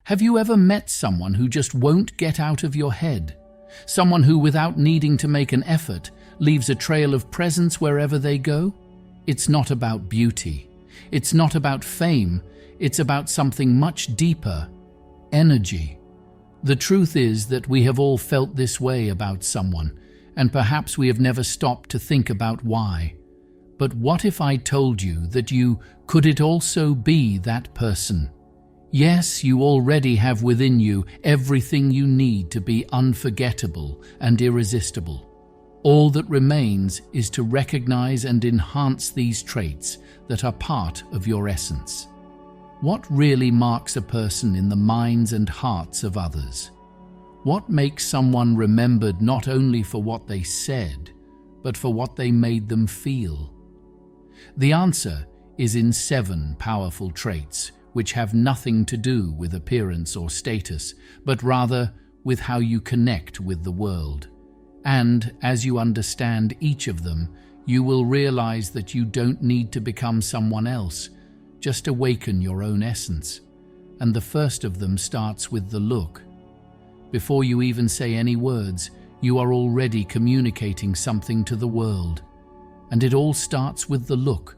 Have you ever met someone who just won't get out of your head? Someone who, without needing to make an effort, leaves a trail of presence wherever they go? It's not about beauty. It's not about fame. It's about something much deeper: energy. The truth is that we have all felt this way about someone, and perhaps we have never stopped to think about why. But what if I told you that you could it also be that person? Yes, you already have within you everything you need to be unforgettable and irresistible. All that remains is to recognize and enhance these traits that are part of your essence. What really marks a person in the minds and hearts of others? What makes someone remembered not only for what they said, but for what they made them feel? The answer is in 7 powerful traits, which have nothing to do with appearance or status, but rather with how you connect with the world. And as you understand each of them, you will realize that you don't need to become someone else. Just awaken your own essence. And the first of them starts with the look. Before you even say any words, you are already communicating something to the world. And it all starts with the look.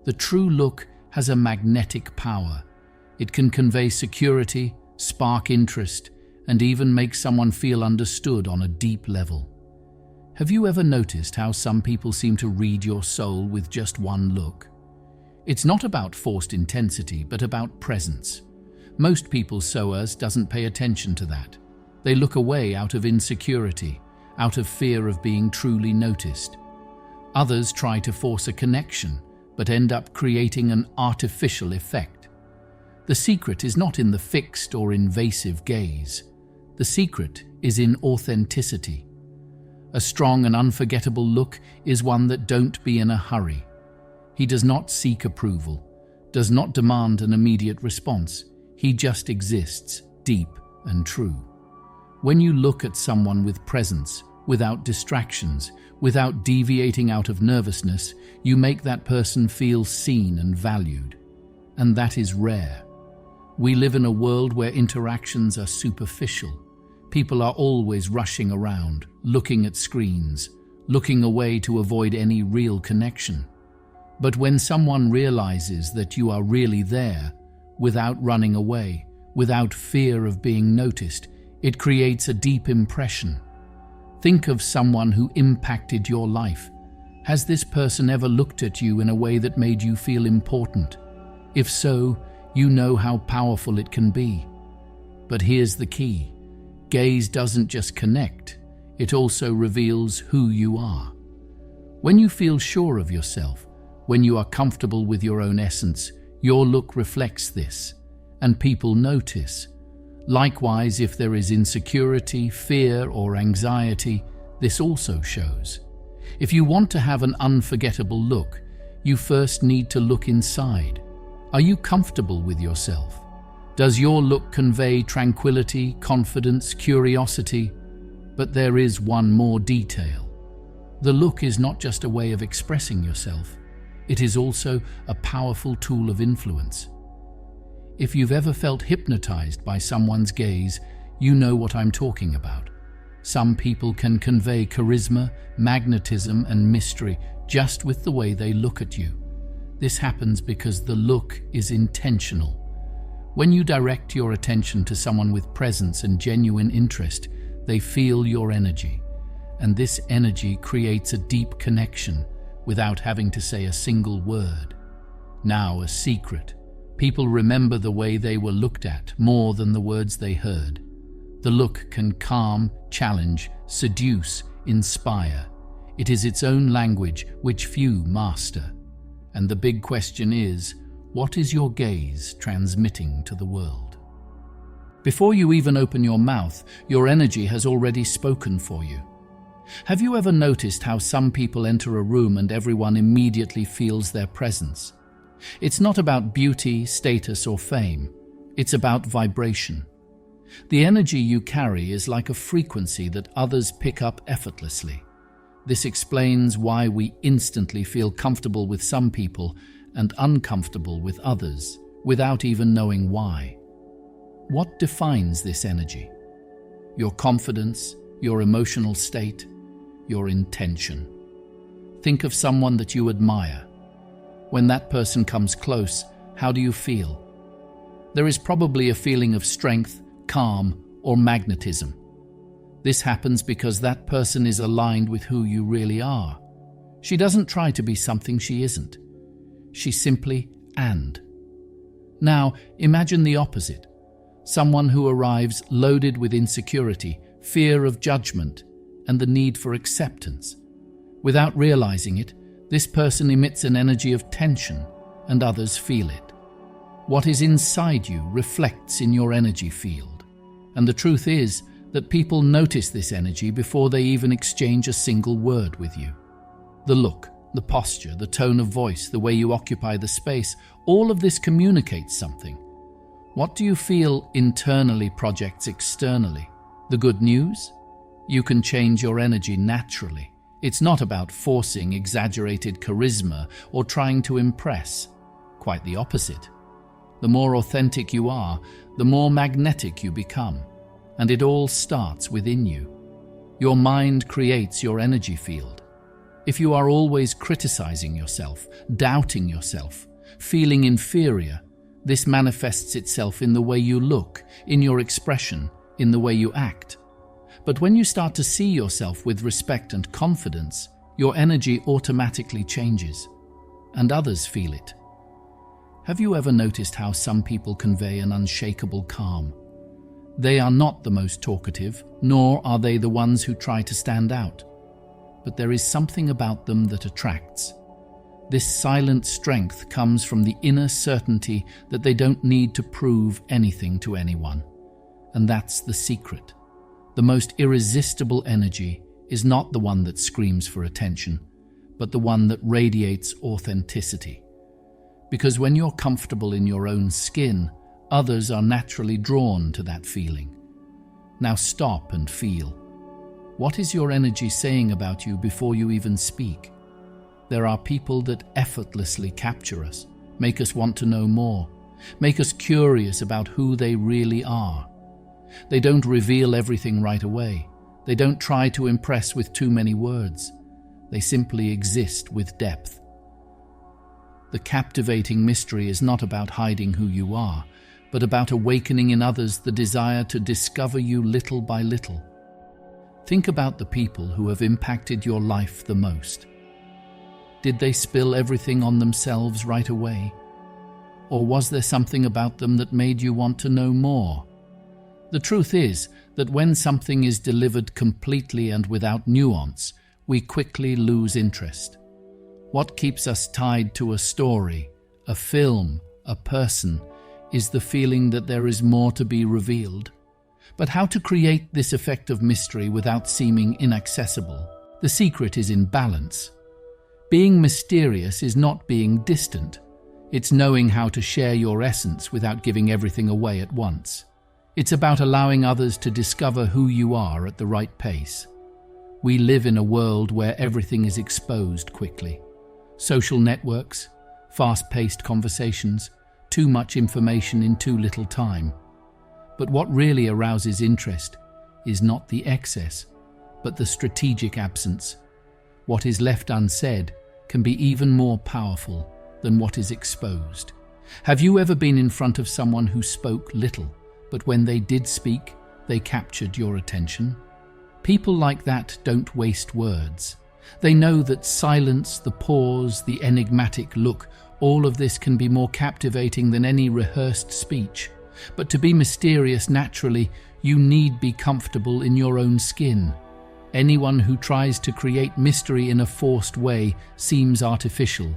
The true look has a magnetic power. It can convey security, spark interest, and even make someone feel understood on a deep level. Have you ever noticed how some people seem to read your soul with just one look? It's not about forced intensity, but about presence. Most people so as doesn't pay attention to that. They look away out of insecurity, out of fear of being truly noticed. Others try to force a connection, but end up creating an artificial effect. The secret is not in the fixed or invasive gaze. The secret is in authenticity. A strong and unforgettable look is one that don't be in a hurry. He does not seek approval, does not demand an immediate response. He just exists, deep and true. When you look at someone with presence, without distractions, without deviating out of nervousness, you make that person feel seen and valued. And that is rare. We live in a world where interactions are superficial. People are always rushing around, looking at screens, looking away to avoid any real connection. But when someone realizes that you are really there, without running away, without fear of being noticed, it creates a deep impression. Think of someone who impacted your life. Has this person ever looked at you in a way that made you feel important? If so, you know how powerful it can be. But here's the key. Gaze doesn't just connect, it also reveals who you are. When you feel sure of yourself, when you are comfortable with your own essence, your look reflects this, and people notice. Likewise, if there is insecurity, fear, or anxiety, this also shows. If you want to have an unforgettable look, you first need to look inside. Are you comfortable with yourself? Does your look convey tranquility, confidence, curiosity? But there is one more detail. The look is not just a way of expressing yourself. It is also a powerful tool of influence. If you've ever felt hypnotized by someone's gaze, you know what I'm talking about. Some people can convey charisma, magnetism, and mystery just with the way they look at you. This happens because the look is intentional. When you direct your attention to someone with presence and genuine interest, they feel your energy, and this energy creates a deep connection without having to say a single word. Now, a secret. People remember the way they were looked at more than the words they heard. The look can calm, challenge, seduce, inspire. It is its own language which few master. And the big question is, what is your gaze transmitting to the world? Before you even open your mouth, your energy has already spoken for you. Have you ever noticed how some people enter a room and everyone immediately feels their presence? It's not about beauty, status, or fame. It's about vibration. The energy you carry is like a frequency that others pick up effortlessly. This explains why we instantly feel comfortable with some people and uncomfortable with others, without even knowing why. What defines this energy? Your confidence, your emotional state, your intention. Think of someone that you admire. When that person comes close, how do you feel? There is probably a feeling of strength, calm, or magnetism. This happens because that person is aligned with who you really are. She doesn't try to be something she isn't. She simply and. Now, imagine the opposite. Someone who arrives loaded with insecurity, fear of judgment, and the need for acceptance. Without realizing it, this person emits an energy of tension, and others feel it. What is inside you reflects in your energy field. And the truth is that people notice this energy before they even exchange a single word with you. The look, the posture, the tone of voice, the way you occupy the space, all of this communicates something. What do you feel internally projects externally? The good news? You can change your energy naturally. It's not about forcing exaggerated charisma or trying to impress. Quite the opposite. The more authentic you are, the more magnetic you become. And it all starts within you. Your mind creates your energy field. If you are always criticizing yourself, doubting yourself, feeling inferior, this manifests itself in the way you look, in your expression, in the way you act. But when you start to see yourself with respect and confidence, your energy automatically changes, and others feel it. Have you ever noticed how some people convey an unshakable calm? They are not the most talkative, nor are they the ones who try to stand out. But there is something about them that attracts. This silent strength comes from the inner certainty that they don't need to prove anything to anyone. And that's the secret. The most irresistible energy is not the one that screams for attention, but the one that radiates authenticity. Because when you're comfortable in your own skin, others are naturally drawn to that feeling. Now stop and feel. What is your energy saying about you before you even speak? There are people that effortlessly capture us, make us want to know more, make us curious about who they really are. They don't reveal everything right away. They don't try to impress with too many words. They simply exist with depth. The captivating mystery is not about hiding who you are, but about awakening in others the desire to discover you little by little. Think about the people who have impacted your life the most. Did they spill everything on themselves right away? Or was there something about them that made you want to know more? The truth is that when something is delivered completely and without nuance, we quickly lose interest. What keeps us tied to a story, a film, a person, is the feeling that there is more to be revealed. But how to create this effect of mystery without seeming inaccessible? The secret is in balance. Being mysterious is not being distant. It's knowing how to share your essence without giving everything away at once. It's about allowing others to discover who you are at the right pace. We live in a world where everything is exposed quickly. Social networks, fast-paced conversations, too much information in too little time. But what really arouses interest is not the excess, but the strategic absence. What is left unsaid can be even more powerful than what is exposed. Have you ever been in front of someone who spoke little, but when they did speak, they captured your attention? People like that don't waste words. They know that silence, the pause, the enigmatic look, all of this can be more captivating than any rehearsed speech. But to be mysterious naturally, you need be comfortable in your own skin. Anyone who tries to create mystery in a forced way seems artificial,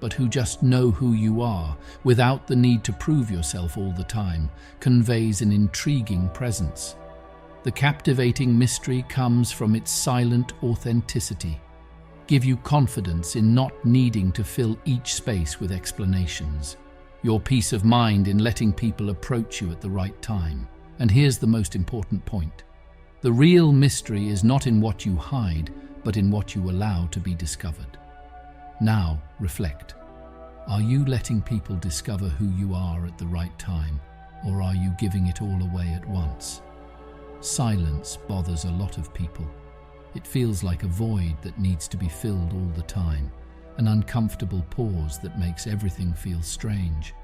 but who just know who you are, without the need to prove yourself all the time, conveys an intriguing presence. The captivating mystery comes from its silent authenticity. Give you confidence in not needing to fill each space with explanations. Your peace of mind in letting people approach you at the right time. And here's the most important point. The real mystery is not in what you hide, but in what you allow to be discovered. Now, reflect. Are you letting people discover who you are at the right time? or are you giving it all away at once? Silence bothers a lot of people. It feels like a void that needs to be filled all the time, an uncomfortable pause that makes everything feel strange.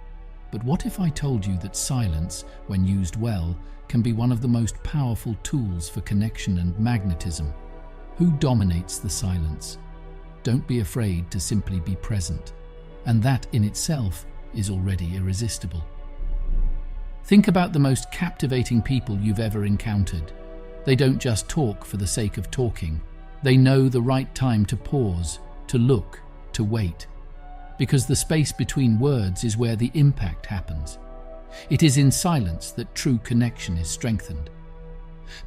But what if I told you that silence, when used well, can be one of the most powerful tools for connection and magnetism? Who dominates the silence? Don't be afraid to simply be present. And that in itself is already irresistible. Think about the most captivating people you've ever encountered. They don't just talk for the sake of talking. They know the right time to pause, to look, to wait. Because the space between words is where the impact happens. It is in silence that true connection is strengthened.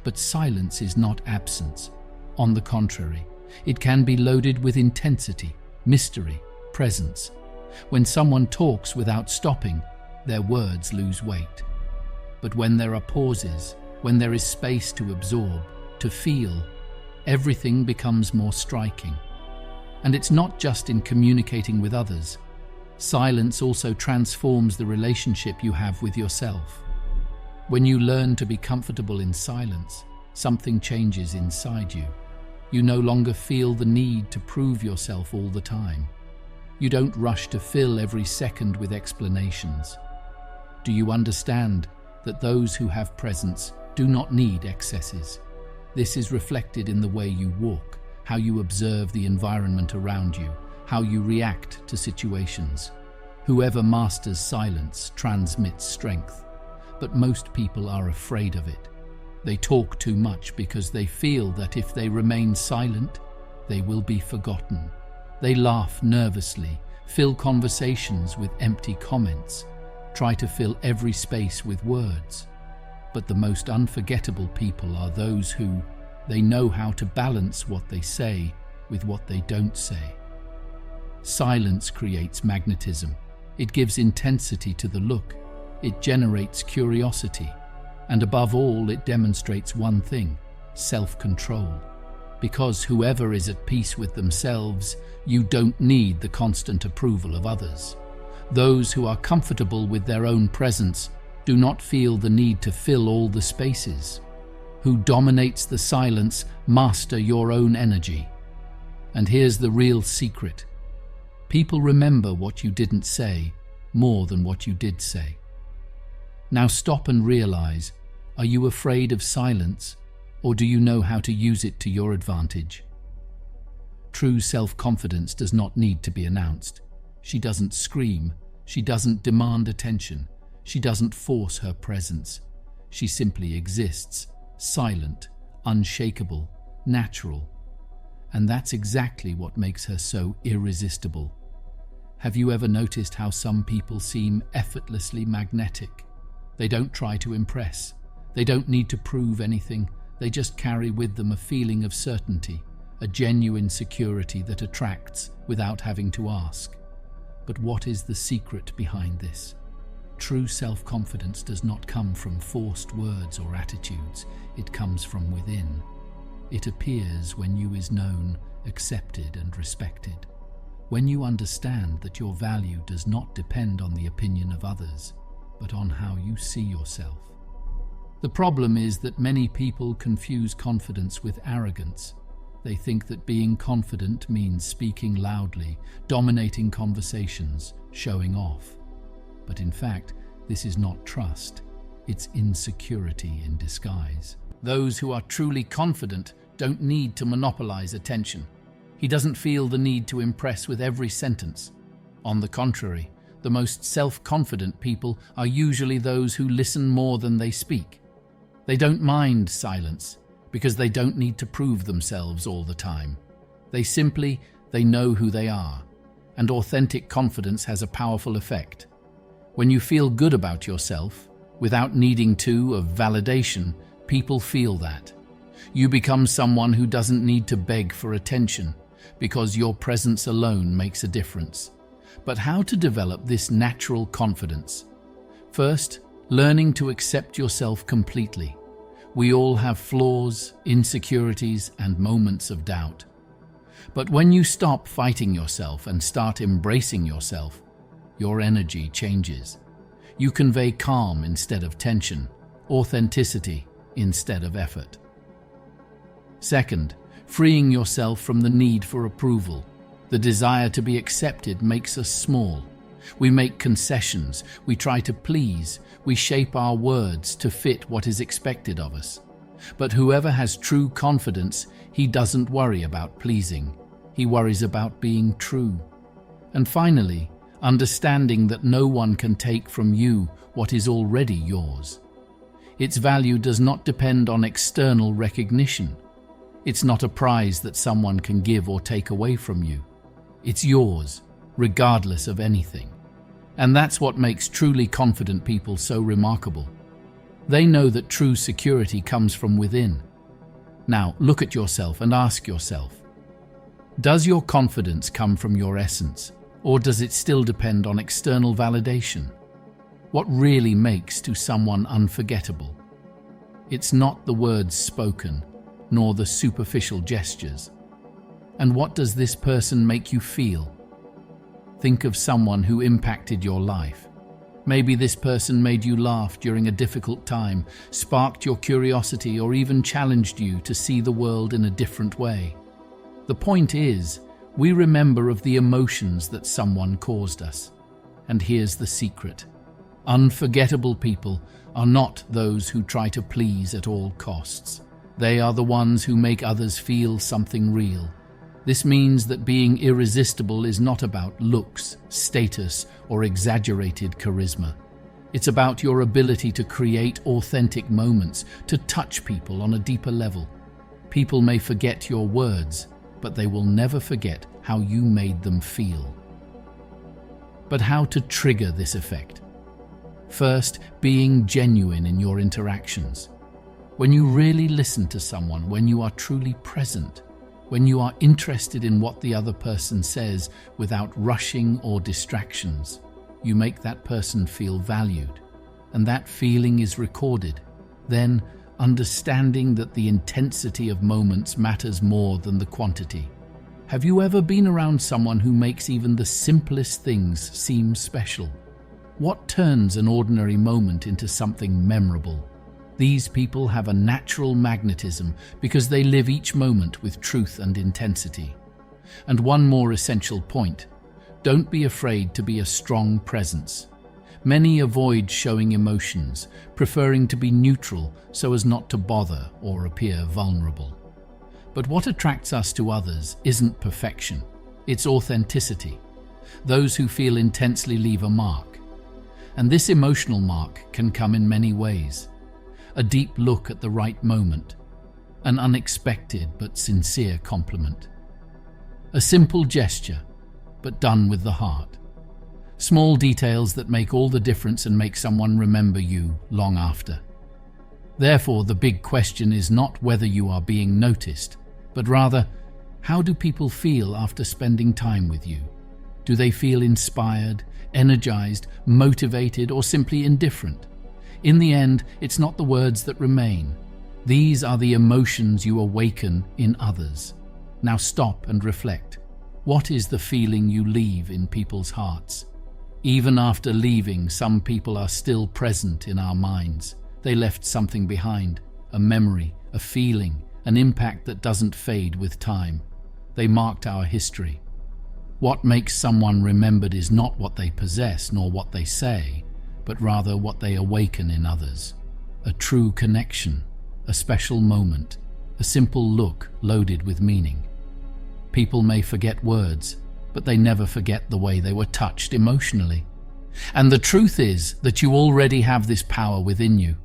But silence is not absence. On the contrary, it can be loaded with intensity, mystery, presence. When someone talks without stopping, their words lose weight. But when there are pauses, when there is space to absorb, to feel, everything becomes more striking. And it's not just in communicating with others. Silence also transforms the relationship you have with yourself. When you learn to be comfortable in silence, something changes inside you. You no longer feel the need to prove yourself all the time. You don't rush to fill every second with explanations. Do you understand that those who have presence do not need excesses? This is reflected in the way you walk, how you observe the environment around you, how you react to situations. Whoever masters silence transmits strength, but most people are afraid of it. They talk too much because they feel that if they remain silent, they will be forgotten. They laugh nervously, fill conversations with empty comments, try to fill every space with words. But the most unforgettable people are those who they know how to balance what they say with what they don't say. Silence creates magnetism. It gives intensity to the look. It generates curiosity. And above all, it demonstrates one thing: self-control. Because whoever is at peace with themselves, you don't need the constant approval of others. Those who are comfortable with their own presence do not feel the need to fill all the spaces. Who dominates the silence master your own energy. And here's the real secret. People remember what you didn't say more than what you did say. Now stop and realize, are you afraid of silence, or do you know how to use it to your advantage? True self-confidence does not need to be announced. She doesn't scream. She doesn't demand attention. She doesn't force her presence. She simply exists, silent, unshakable, natural. And that's exactly what makes her so irresistible. Have you ever noticed how some people seem effortlessly magnetic? They don't try to impress. They don't need to prove anything. They just carry with them a feeling of certainty, a genuine security that attracts without having to ask. But what is the secret behind this? True self-confidence does not come from forced words or attitudes. It comes from within. It appears when you is known, accepted and respected. When you understand that your value does not depend on the opinion of others, but on how you see yourself. The problem is that many people confuse confidence with arrogance. They think that being confident means speaking loudly, dominating conversations, showing off. But in fact, this is not trust. It's insecurity in disguise. Those who are truly confident don't need to monopolize attention. He doesn't feel the need to impress with every sentence. On the contrary, the most self-confident people are usually those who listen more than they speak. They don't mind silence because they don't need to prove themselves all the time. They know who they are, and authentic confidence has a powerful effect. When you feel good about yourself, without needing of validation, people feel that. You become someone who doesn't need to beg for attention, because your presence alone makes a difference. But how to develop this natural confidence? First, learning to accept yourself completely. We all have flaws, insecurities, and moments of doubt. But when you stop fighting yourself and start embracing yourself, your energy changes. You convey calm instead of tension, authenticity instead of effort. Second, freeing yourself from the need for approval. The desire to be accepted makes us small. We make concessions, we try to please, we shape our words to fit what is expected of us. But whoever has true confidence, he doesn't worry about pleasing. He worries about being true. And finally, understanding that no one can take from you what is already yours. Its value does not depend on external recognition. It's not a prize that someone can give or take away from you. It's yours, regardless of anything. And that's what makes truly confident people so remarkable. They know that true security comes from within. Now, look at yourself and ask yourself, does your confidence come from your essence, or does it still depend on external validation? What really makes to someone unforgettable? It's not the words spoken, nor the superficial gestures. And what does this person make you feel? Think of someone who impacted your life. Maybe this person made you laugh during a difficult time, sparked your curiosity, or even challenged you to see the world in a different way. The point is, we remember of the emotions that someone caused us. And here's the secret. Unforgettable people are not those who try to please at all costs. They are the ones who make others feel something real. This means that being irresistible is not about looks, status, or exaggerated charisma. It's about your ability to create authentic moments, to touch people on a deeper level. People may forget your words, but they will never forget how you made them feel. But how to trigger this effect? First, being genuine in your interactions. When you really listen to someone, when you are truly present, when you are interested in what the other person says without rushing or distractions, you make that person feel valued, and that feeling is recorded. Then, understanding that the intensity of moments matters more than the quantity. Have you ever been around someone who makes even the simplest things seem special? What turns an ordinary moment into something memorable? These people have a natural magnetism because they live each moment with truth and intensity. And one more essential point, don't be afraid to be a strong presence. Many avoid showing emotions, preferring to be neutral so as not to bother or appear vulnerable. But what attracts us to others isn't perfection, it's authenticity. Those who feel intensely leave a mark. And this emotional mark can come in many ways. A deep look at the right moment, an unexpected but sincere compliment, a simple gesture, but done with the heart. Small details that make all the difference and make someone remember you long after. Therefore, the big question is not whether you are being noticed, but rather, how do people feel after spending time with you? Do they feel inspired, energized, motivated, or simply indifferent? In the end, it's not the words that remain. These are the emotions you awaken in others. Now stop and reflect. What is the feeling you leave in people's hearts? Even after leaving, some people are still present in our minds. They left something behind, a memory, a feeling, an impact that doesn't fade with time. They marked our history. What makes someone remembered is not what they possess nor what they say, but rather what they awaken in others. A true connection, a special moment, a simple look loaded with meaning. People may forget words, but they never forget the way they were touched emotionally. And the truth is that you already have this power within you.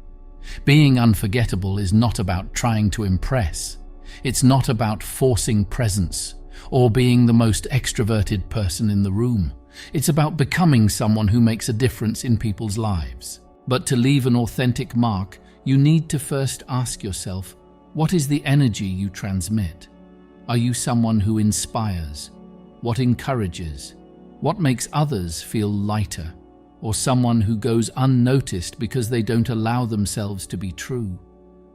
Being unforgettable is not about trying to impress. It's not about forcing presence or being the most extroverted person in the room. It's about becoming someone who makes a difference in people's lives. But to leave an authentic mark, you need to first ask yourself, what is the energy you transmit? Are you someone who inspires? What encourages? What makes others feel lighter? Or someone who goes unnoticed because they don't allow themselves to be true?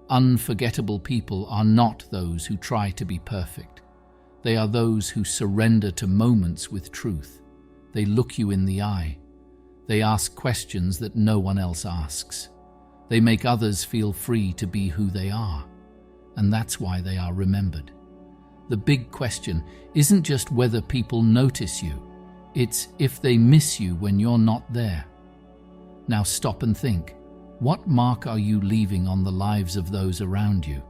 Unforgettable people are not those who try to be perfect. They are those who surrender to moments with truth. They look you in the eye. They ask questions that no one else asks. They make others feel free to be who they are. And that's why they are remembered. The big question isn't just whether people notice you, it's if they miss you when you're not there. Now stop and think. What mark are you leaving on the lives of those around you?